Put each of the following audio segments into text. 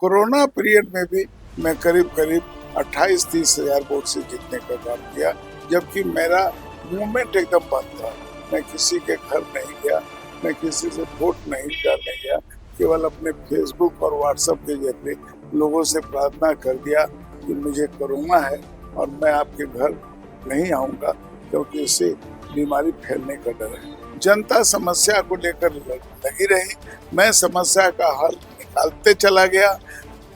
Corona period में भी मैं करीब करीब 28-30 हजार वोट से जीतने का काम किया, जबकि मेरा मूवमेंट एकदम बंद था। मैं किसी के घर नहीं गया, मैं किसी से वोट नहीं करने गया, केवल अपने फेसबुक और व्हाट्सएप के जरिए लोगों से प्रार्थना कर दिया कि मुझे कोरोना है और मैं आपके घर नहीं आऊंगा क्योंकि इससे बीमारी फैलने का डर है। जनता समस्या को लेकर लगी रही, मैं समस्या का हल निकालते चला गया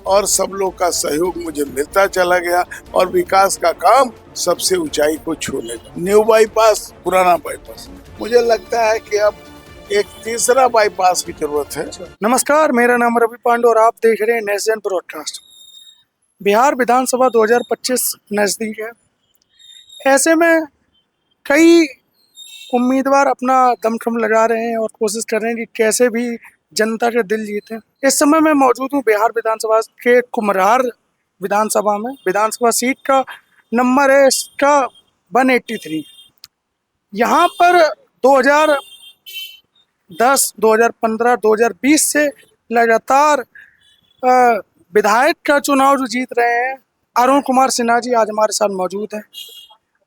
और सब लोग का सहयोग मुझे मिलता चला गया और विकास का काम सबसे ऊंचाई को छूने लगा। न्यू बाईपास, पुराना बाईपास, मुझे लगता है कि अब एक तीसरा बाईपास की जरूरत है। नमस्कार, मेरा नाम रवि पांडे और आप देख रहे हैं नेशन ब्रॉडकास्ट। बिहार विधानसभा 2025 नजदीक है। ऐसे में कई उम्मीदवार अपना दमखम लगा रहे हैं और कोशिश कर रहे हैं कि कैसे भी जनता के दिल जीतें। इस समय मैं मौजूद हूँ बिहार विधानसभा के कुम्हरार विधानसभा में। विधानसभा सीट का नंबर है इसका 183। यहाँ पर 2010, 2015, 2020 से लगातार विधायक का चुनाव जो जीत रहे हैं अरुण कुमार सिन्हा जी आज हमारे साथ मौजूद हैं।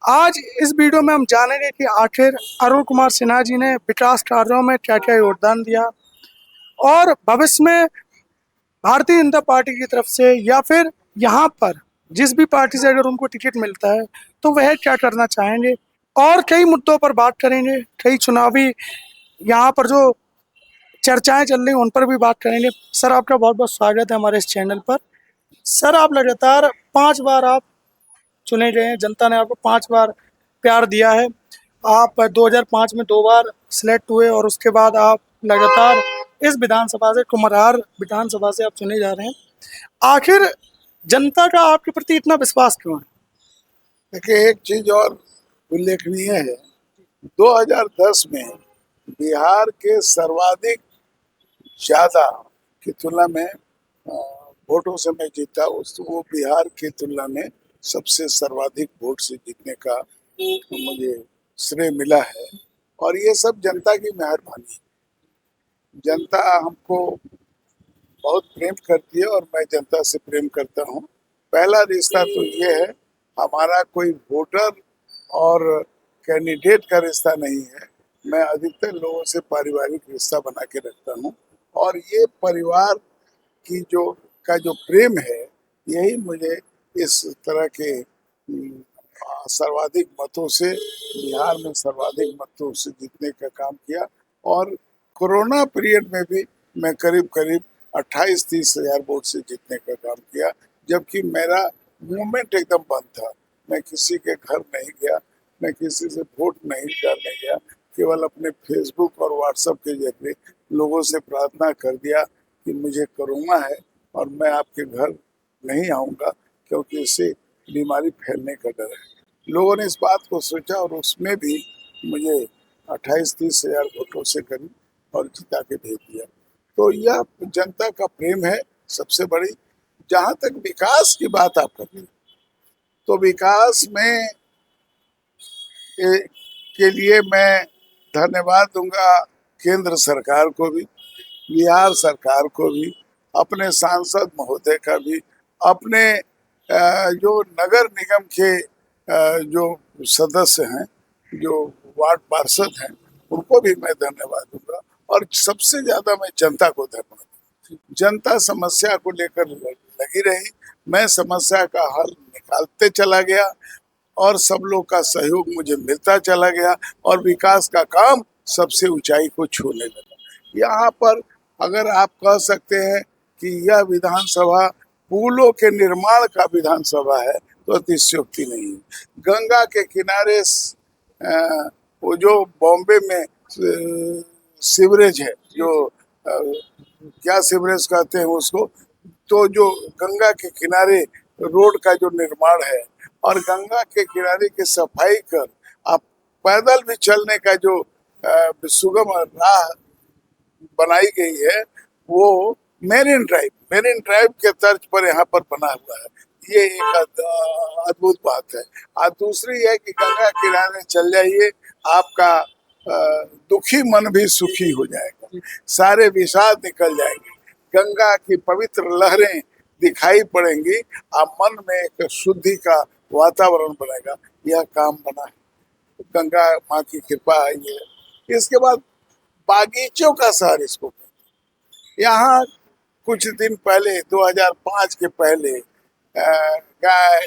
आज इस वीडियो में हम जानेंगे कि आखिर अरुण कुमार सिन्हा जी ने विकास कार्यों में क्या क्या योगदान दिया और भविष्य में भारतीय जनता पार्टी की तरफ से या फिर यहाँ पर जिस भी पार्टी से अगर उनको टिकट मिलता है तो वह क्या करना चाहेंगे, और कई मुद्दों पर बात करेंगे। कई चुनावी यहाँ पर जो चर्चाएं चल रही उन पर भी बात करेंगे। सर, आपका बहुत बहुत स्वागत है हमारे इस चैनल पर। सर, आप लगातार 5 बार आप चुने गए हैं, जनता ने आपको 5 बार प्यार दिया है। आप 2005 में 2 बार सिलेक्ट हुए और उसके बाद आप लगातार इस विधानसभा से, कुम्हरार विधानसभा से आप चुने जा रहे हैं। आखिर जनता का आपके प्रति इतना विश्वास क्यों है? देखिए, एक चीज और उल्लेखनीय है, 2010 में बिहार के सर्वाधिक ज्यादा की तुलना में वोटों से मैं जीता, वो बिहार की तुलना में सबसे सर्वाधिक वोट से जीतने का मुझे श्रेय मिला है और ये सब जनता की मेहरबानी। जनता हमको बहुत प्रेम करती है और मैं जनता से प्रेम करता हूँ। पहला रिश्ता तो ये है, हमारा कोई वोटर और कैंडिडेट का रिश्ता नहीं है। मैं अधिकतर लोगों से पारिवारिक रिश्ता बना के रखता हूँ और ये परिवार की जो प्रेम है, यही मुझे इस तरह के सर्वाधिक मतों से, बिहार में सर्वाधिक मतों से जीतने का काम किया। और कोरोना पीरियड में भी मैं करीब करीब 28-30 हजार वोट से जीतने का काम किया, जबकि मेरा मूवमेंट एकदम बंद था। मैं किसी के घर नहीं गया, मैं किसी से वोट नहीं करने गया, केवल अपने फेसबुक और व्हाट्सएप के जरिए लोगों से प्रार्थना कर दिया कि मुझे कोरोना है और मैं आपके घर नहीं आऊँगा क्योंकि इससे बीमारी फैलने का डर है। लोगों ने इस बात को सोचा और उसमें भी मुझे 28-30 हजार वोटों से करीब और जिता के भेज दिया। तो यह जनता का प्रेम है सबसे बड़ी। जहाँ तक विकास की बात आप करते हैं, तो विकास में के लिए मैं धन्यवाद दूंगा केंद्र सरकार को भी, बिहार सरकार को भी, अपने सांसद महोदय का भी, अपने जो नगर निगम के जो सदस्य हैं, जो वार्ड पार्षद हैं, उनको भी मैं धन्यवाद दूंगा और सबसे ज्यादा मैं जनता को धन्यवाद दूंगा। जनता समस्या को लेकर लगी रही, मैं समस्या का हल निकालते चला गया और सब लोग का सहयोग मुझे मिलता चला गया और विकास का काम सबसे ऊंचाई को छूने लगा। यहाँ पर अगर आप कह सकते हैं कि यह विधानसभा पुलों के निर्माण का विधानसभा है तो अतिशयोक्ति नहीं है। गंगा के किनारे वो जो बॉम्बे में सीवरेज है, जो क्या सीवरेज कहते हैं उसको, तो जो गंगा के किनारे रोड का जो निर्माण है और गंगा के किनारे की सफाई कर आप पैदल भी चलने का जो सुगम राह बनाई गई है, वो मेरिन ड्राइव के तर्ज पर यहाँ पर बना हुआ है। ये एक अद्भुत बात है। और दूसरी है कि गंगा किनारे चल जाइए, आपका दुखी मन भी सुखी हो जाएगा, सारे विषाद निकल जाएंगे। गंगा की पवित्र लहरें दिखाई पड़ेंगी और मन में एक शुद्धि का वातावरण बनेगा। यह काम बना है, गंगा माँ की कृपा है ये। इसके बाद बागीचों का शहर इसको कहते हैं। यहाँ कुछ दिन पहले 2005 के पहले गाय,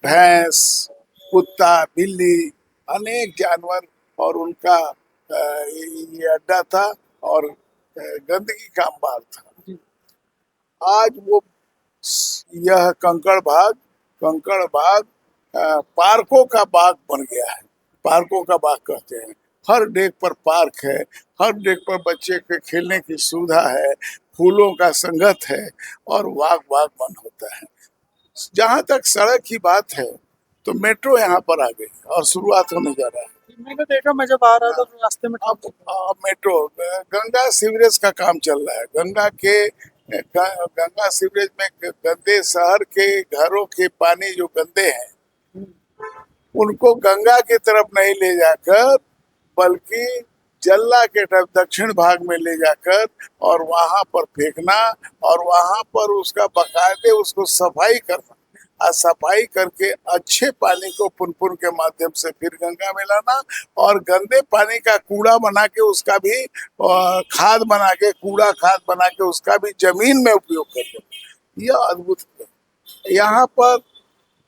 भैंस, कुत्ता, बिल्ली, अनेक जानवर और उनका ये अड्डा था और गंदगी का अंबार था। आज वो यह कंकड़ बाग पार्कों का बाग बन गया है। पार्कों का बाग कहते हैं। हर डेक पर पार्क है, हर डेक पर बच्चे के खेलने की सुविधा है, फूलों का संगत है और बागवान होता है। जहाँ तक सड़क की बात है तो मेट्रो यहाँ पर आ गई और शुरुआत होने जा रहा है। मैंने देखा, मैं जब आ रहा था तो रास्ते में अब मेट्रो, गंगा सीवरेज का काम चल रहा है। गंगा सीवरेज में गंदे शहर के घरों के पानी जो गंदे हैं उनको गंगा की तरफ नहीं ले जाकर बल्कि जल्ला के तरफ दक्षिण भाग में ले जाकर और वहां पर फेंकना और वहां पर उसका बकायदे उसको सफाई करना और सफाई करके अच्छे पानी को पुनपुन के माध्यम से फिर गंगा में लाना और गंदे पानी का कूड़ा बना के उसका भी खाद बना के कूड़ा खाद बना के उसका भी जमीन में उपयोग करना। यह अद्भुत है। यहाँ पर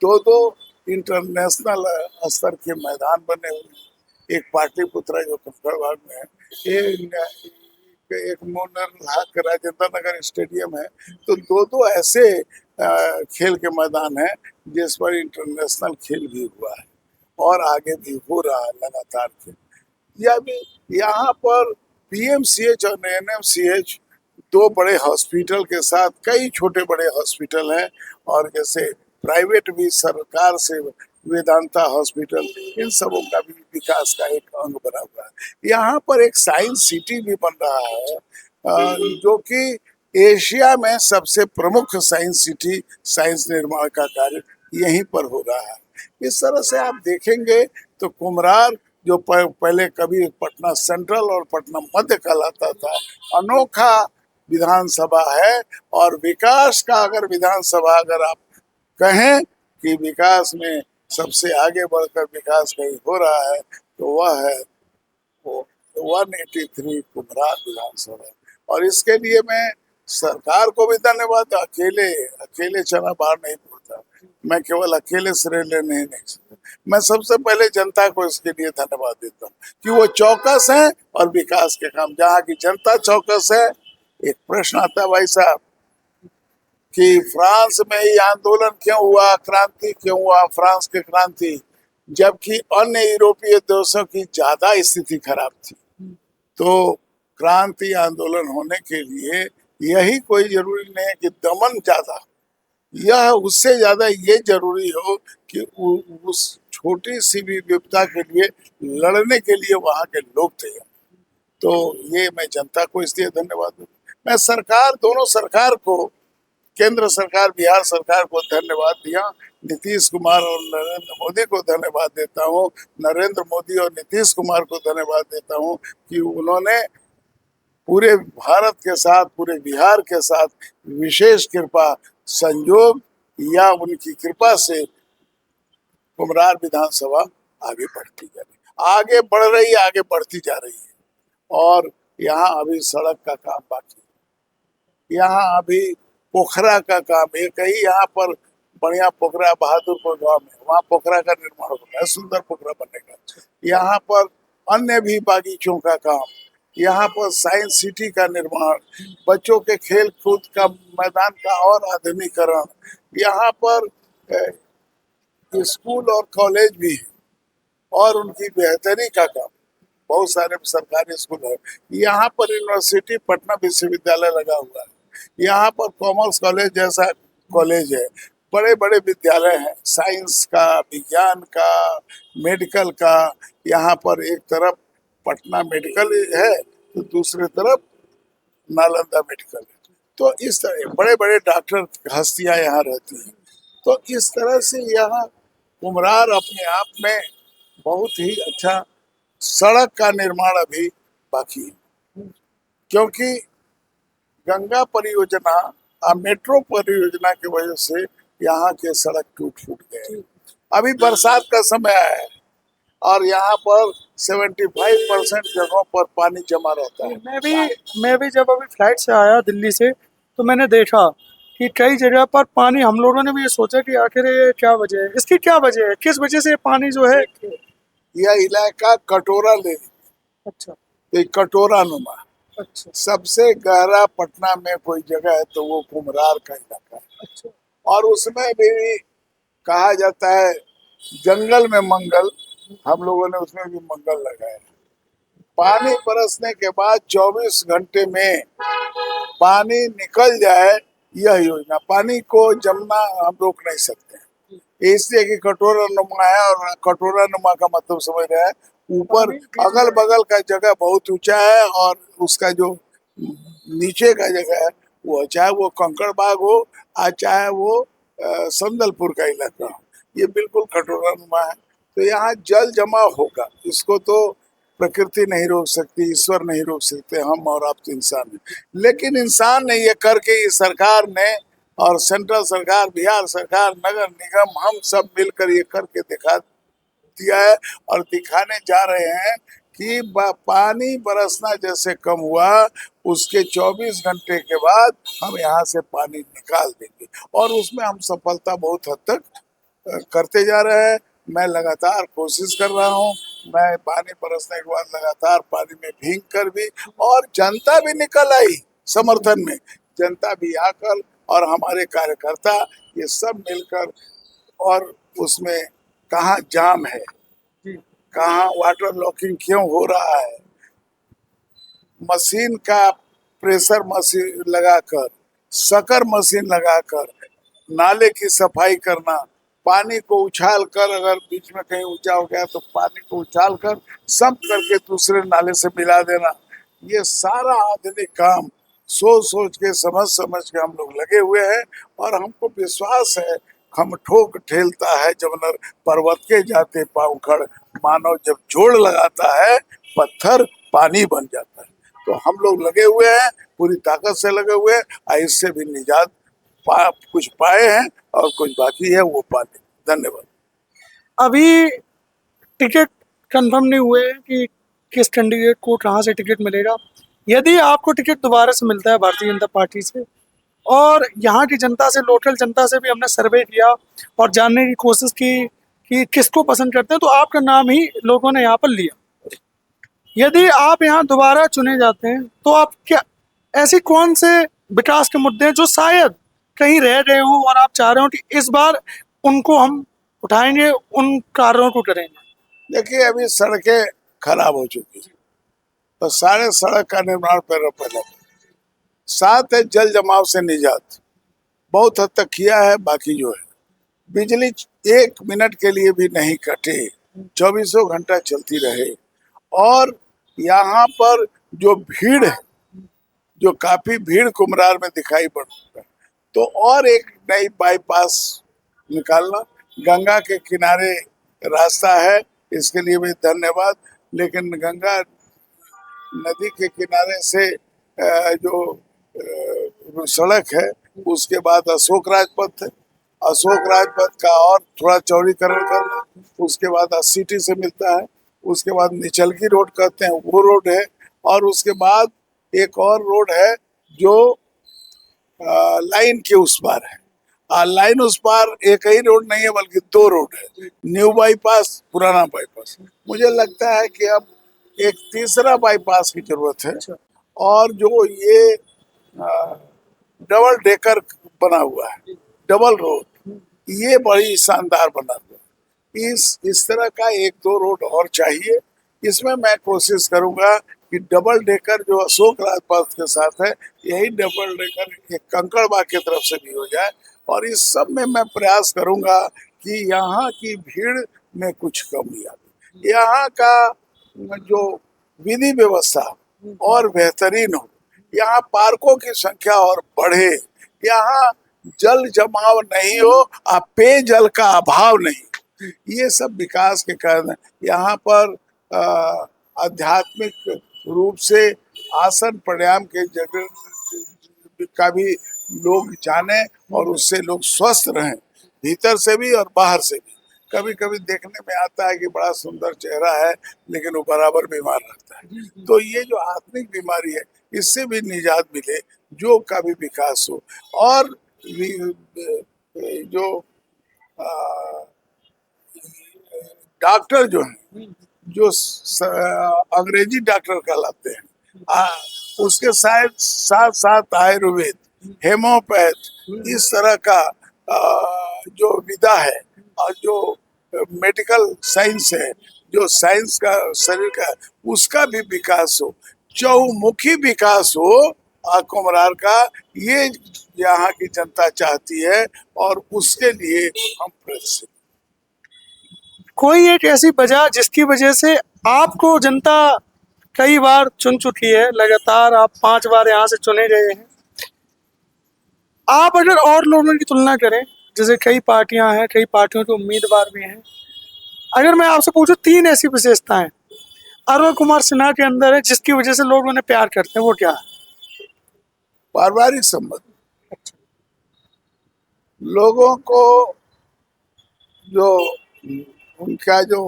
दो इंटरनेशनल स्तर के मैदान बने हुए हैं। एक पाटलिपुत्रा जो कंकड़ बाग में है, एक मोनर राजेंद्र नगर स्टेडियम है। तो दो ऐसे खेल के मैदान है जिस पर इंटरनेशनल खेल भी हुआ है और आगे भी हो रहा है लगातार खेल। यह भी यहाँ पर पीएमसीएच और एनएमसीएच दो बड़े हॉस्पिटल के साथ कई छोटे बड़े हॉस्पिटल हैं और जैसे प्राइवेट भी सरकार से वेदांता हॉस्पिटल, इन सबों का भी विकास का एक अंग बना हुआ है। यहाँ पर एक साइंस सिटी भी बन रहा है जो कि एशिया में सबसे प्रमुख साइंस सिटी, साइंस निर्माण का कार्य यहीं पर हो रहा है। इस तरह से आप देखेंगे तो कुम्हरार जो पहले कभी पटना सेंट्रल और पटना मध्य कहलाता था, अनोखा विधानसभा है। और विकास का अगर विधानसभा अगर आप कहें कि विकास में सबसे आगे बढ़कर विकास कहीं हो रहा है तो वह है वो 183 कुम्हरार विधानसभा। और इसके लिए मैं सरकार को भी धन्यवाद, अकेले चना बाहर नहीं पड़ता, मैं केवल अकेले श्रेय लेने ही नहीं सकता। मैं सबसे पहले जनता को इसके लिए धन्यवाद देता हूँ कि वो चौकस है और विकास के काम, जहाँ की जनता चौकस है। एक प्रश्न आता है भाई साहब कि फ्रांस में ही आंदोलन क्यों हुआ, क्रांति क्यों हुआ, फ्रांस की क्रांति, जबकि अन्य यूरोपीय देशों की ज्यादा स्थिति खराब थी। तो क्रांति आंदोलन होने के लिए यही कोई जरूरी नहीं है कि दमन ज्यादा, यह उससे ज्यादा ये जरूरी हो कि उस छोटी सी भी विपदा के लिए लड़ने के लिए वहां के लोग तैयार। तो ये मैं जनता को इसलिए धन्यवाद दूँ। मैं दोनों सरकार को, केंद्र सरकार, बिहार सरकार को धन्यवाद दिया, नीतीश कुमार और नरेंद्र मोदी को धन्यवाद देता हूँ, नरेंद्र मोदी और नीतीश कुमार को धन्यवाद देता हूँ कि उन्होंने पूरे भारत के साथ, पूरे बिहार के साथ विशेष कृपा संयोग या उनकी कृपा से कुम्हरार विधानसभा आगे बढ़ती जा रही, आगे बढ़ रही, आगे बढ़ती जा रही है। और यहाँ अभी सड़क का काम बाकी है, यहाँ अभी पोखरा का काम, एक ही यहाँ पर बढ़िया पोखरा बहादुरपुर गांव में, वहाँ पोखरा का निर्माण हो रहा है, सुंदर पोखरा बनेगा। यहाँ पर अन्य भी बागीचों का काम, यहाँ पर साइंस सिटी का निर्माण, बच्चों के खेल कूद का मैदान का और आधुनिकीकरण, यहाँ पर स्कूल और कॉलेज भी है और उनकी बेहतरी का काम, बहुत सारे सरकारी स्कूल है। यहाँ पर यूनिवर्सिटी पटना विश्वविद्यालय लगा हुआ है, यहाँ पर कॉमर्स कॉलेज जैसा कॉलेज है, बड़े बड़े विद्यालय हैं, साइंस का, विज्ञान का, मेडिकल का। यहाँ पर एक तरफ पटना मेडिकल है तो दूसरी तरफ नालंदा मेडिकल है। तो इस तरह बड़े बड़े डॉक्टर हस्तियां यहाँ रहती हैं। तो इस तरह से यहाँ कुम्हरार अपने आप में बहुत ही अच्छा, सड़क का निर्माण अभी बाकी है, क्योंकि गंगा परियोजना और मेट्रो परियोजना की वजह से यहाँ के सड़क टूट फूट गए। अभी बरसात का समय है और यहाँ पर 75% जगहों पर पानी जमा रहता है। मैं भी जब अभी फ्लाइट से आया दिल्ली से, तो मैंने देखा कि कई जगह पर पानी, हम लोगों ने भी ये सोचा कि आखिर ये क्या वजह है, इसकी क्या वजह है, किस वजह से ये पानी जो है। यह इलाका कटोरा ले, अच्छा एक कटोरा नुमा, अच्छा सबसे गहरा पटना में कोई जगह है तो वो कुमरार का इलाका है। अच्छा और उसमें भी कहा जाता है जंगल में मंगल, हम लोगों ने उसमें भी मंगल लगाया। पानी बरसने के बाद 24 घंटे में पानी निकल जाए, यह योजना, पानी को जमना हम रोक नहीं सकते हैं, इसलिए कि कटोरा नुमा है। और कटोरा नुमा का मतलब समझ रहे हैं, ऊपर अगल बगल का जगह बहुत ऊंचा है और उसका जो नीचे का जगह है वो, चाहे वो कंकड़ बाग हो चाहे वो संदलपुर का इलाका हो, ये बिल्कुल कटोरा नुमा है। तो यहाँ जल जमा होगा, इसको तो प्रकृति नहीं रोक सकती, ईश्वर नहीं रोक सकते, हम और आप तो इंसान हैं। लेकिन इंसान ने ये करके, इस सरकार ने और सेंट्रल सरकार, बिहार सरकार, नगर निगम, हम सब मिलकर ये करके दिखा दिया है और दिखाने जा रहे हैं कि पानी बरसना जैसे कम हुआ, उसके 24 घंटे के बाद हम यहाँ से पानी निकाल देंगे। और उसमें हम सफलता बहुत हद तक करते जा रहे हैं। मैं लगातार कोशिश कर रहा हूँ, मैं पानी बरसने के बाद लगातार पानी में भीग कर भी, और जनता भी निकल आई समर्थन में, जनता भी आकर और हमारे कार्यकर्ता ये सब मिलकर, और उसमें कहाँ जाम है, कहाँ वाटर लॉकिंग क्यों हो रहा है, मशीन का प्रेशर मशीन लगाकर, शकर मशीन लगाकर नाले की सफाई करना, पानी को उछाल कर, अगर बीच में कहीं ऊंचा हो गया तो पानी को उछाल कर सब करके दूसरे नाले से मिला देना, ये सारा आधुनिक काम सोच सोच के, समझ समझ के हम लोग लगे हुए हैं। और हमको विश्वास है, हम ठोक ठेलता है जब नर पर्वत के जाते पाँव खड़, मानव जब जोड़ लगाता है पत्थर पानी बन जाता है। तो हम लोग लगे हुए हैं, पूरी ताकत से लगे हुए हैं, और इससे भी निजात कुछ पाए हैं और कुछ बाकी है वो पाने। धन्यवाद। अभी टिकट कंफर्म नहीं हुए हैं कि किस कैंडिडेट को कहाँ से टिकट मिलेगा। यदि आपको टिकट दोबारा से मिलता है भारतीय जनता पार्टी से, और यहाँ की जनता से, लोकल जनता से भी हमने सर्वे किया और जानने की कोशिश की कि किसको पसंद करते हैं, तो आपका नाम ही लोगों ने यहाँ पर लिया। यदि आप यहाँ दोबारा चुने जाते हैं तो आप क्या, ऐसी कौन से विकास के मुद्दे हैं जो शायद कहीं रह गए हो और आप चाह रहे हो कि इस बार उनको हम उठाएंगे, उन कार्यों को करेंगे। देखिए, अभी सड़कें खराब हो चुकी है तो सारे सड़क का निर्माण पहले, साथ है जल जमाव से निजात, बहुत हद तक किया है। बाकी जो है, बिजली 1 मिनट के लिए भी नहीं कटे, 24 घंटा चलती रहे। और यहाँ पर जो भीड़ है, जो काफी भीड़ कुमरार में दिखाई पड़ रहा है, तो और एक नई बाईपास निकालना, गंगा के किनारे रास्ता है, इसके लिए भी धन्यवाद। लेकिन गंगा नदी के किनारे से जो सड़क है, उसके बाद अशोक राजपथ है, अशोक राजपथ का और थोड़ा चौड़ीकरण करना, उसके बाद सिटी से मिलता है, उसके बाद निचलगी रोड कहते हैं वो रोड है, और उसके बाद एक और रोड है जो लाइन के उस पार है। लाइन उस पार एक ही रोड नहीं है बल्कि 2 रोड है, न्यू बाईपास, पुराना बाईपास। मुझे लगता है कि अब एक तीसरा बाईपास की जरूरत है। और जो ये डबल डेकर बना हुआ है, डबल रोड, ये बड़ी शानदार बना हुआ है। इस तरह का 1-2 रोड और चाहिए। इसमें मैं कोशिश करूंगा कि डबल डेकर जो अशोक राजपथ के साथ है, यही डबल डेकर एक कंकड़बाग की तरफ से भी हो जाए। और इस सब में मैं प्रयास करूंगा कि यहाँ की भीड़ में कुछ कमी आए, यहाँ का जो विधि व्यवस्था और बेहतरीन हो, यहाँ पार्कों की संख्या और बढ़े, यहाँ जल जमाव नहीं हो, पेयजल का अभाव नहीं, ये सब विकास के कारण यहाँ पर आध्यात्मिक रूप से आसन प्राणायाम के का भी लोग जाने और उससे लोग स्वस्थ रहें, भीतर से भी और बाहर से भी। कभी कभी देखने में आता है कि बड़ा सुंदर चेहरा है लेकिन वो बराबर बीमार रहता है। तो ये जो आत्मिक बीमारी है इससे भी निजात मिले, योग का भी विकास हो। और जो डॉक्टर जो है, जो अंग्रेजी डॉक्टर कहलाते हैं, उसके साथ साथ आयुर्वेद, हेमोपैथ, इस तरह का जो विधा है और जो मेडिकल साइंस है, जो साइंस का शरीर का, उसका भी विकास हो, चौमुखी विकास हो कुम्हरार का, ये यहाँ की जनता चाहती है और उसके लिए हम प्रयत्नशील। कोई एक ऐसी वजह जिसकी वजह से आपको जनता कई बार चुन चुकी है, लगातार आप 5 बार यहाँ से चुने गए हैं। आप अगर और लोगों की तुलना करें, जैसे कई पार्टियां हैं, कई पार्टियों के उम्मीदवार भी हैं, अगर मैं आपसे पूछूं 3 ऐसी विशेषताएं अरुण कुमार सिन्हा के अंदर है जिसकी वजह से लोग उन्हें प्यार करते हैं, वो क्या है? पारिवारिक संबंध, लोगों को जो उनका जो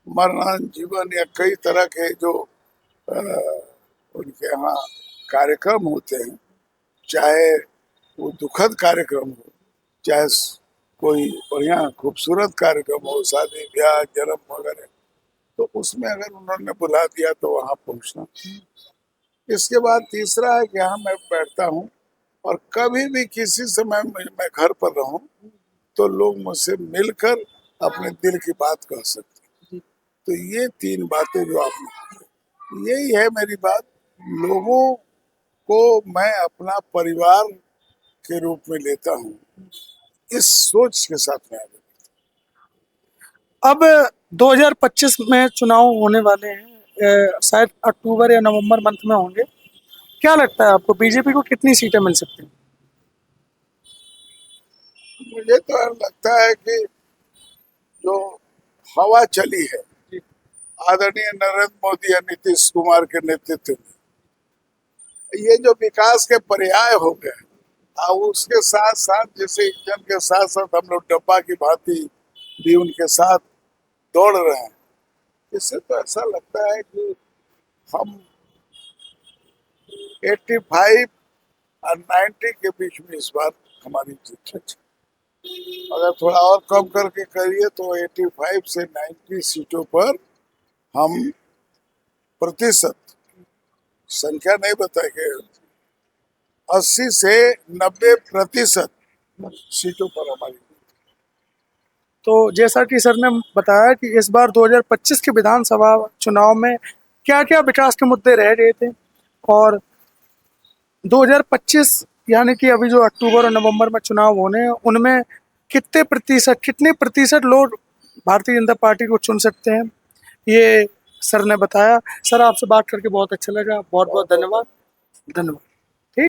मरण जीवन या कई तरह के जो उनके यहाँ कार्यक्रम होते हैं, चाहे वो दुखद कार्यक्रम हो, चाहे कोई बढ़िया खूबसूरत कार्यक्रम हो, शादी ब्याह जन्म वगैरह, तो उसमें अगर उन्होंने बुला दिया तो वहां पहुंचना। इसके बाद तीसरा है कि यहाँ मैं बैठता हूँ और कभी भी किसी समय मैं घर पर रहूं तो लोग मुझसे मिलकर अपने दिल की बात कह सकते हैं। तो ये 3 बातें जो आपने, यही है मेरी बात। लोगों को मैं अपना परिवार के रूप में लेता हूँ, इस सोच के साथ मैं आगे। अब 2025 में चुनाव होने वाले हैं, शायद अक्टूबर या नवंबर मंथ में होंगे। क्या लगता है आपको बीजेपी को कितनी सीटें मिल सकती हैं? मुझे तो लगता है कि जो हवा चली है आदरणीय नरेंद्र मोदी और नीतीश कुमार के नेतृत्व में, ये जो विकास के पर्याय हो गए, और उसके साथ साथ जैसे इंजन के साथ साथ हम लोग डब्बा की भांति भी उनके साथ दौड़ रहे हैं, इससे तो ऐसा लगता है कि हम 85 और 90 के बीच में इस बार हमारी जीत है। अगर थोड़ा और कम करके करिए तो 85 से 90 सीटों पर हम प्रतिशत संख्या नहीं बताएंगे, 80 से 90% सीटों पर हमारी। तो जैसा कि सर ने बताया कि इस बार 2025 के विधानसभा चुनाव में क्या क्या विकास के मुद्दे रह गए थे, और 2025 यानी कि अभी जो अक्टूबर और नवंबर में चुनाव होने हैं, उनमें कितने प्रतिशत लोग भारतीय जनता पार्टी को चुन सकते हैं, ये सर ने बताया। सर आपसे बात करके बहुत अच्छा लगा, बहुत बहुत धन्यवाद।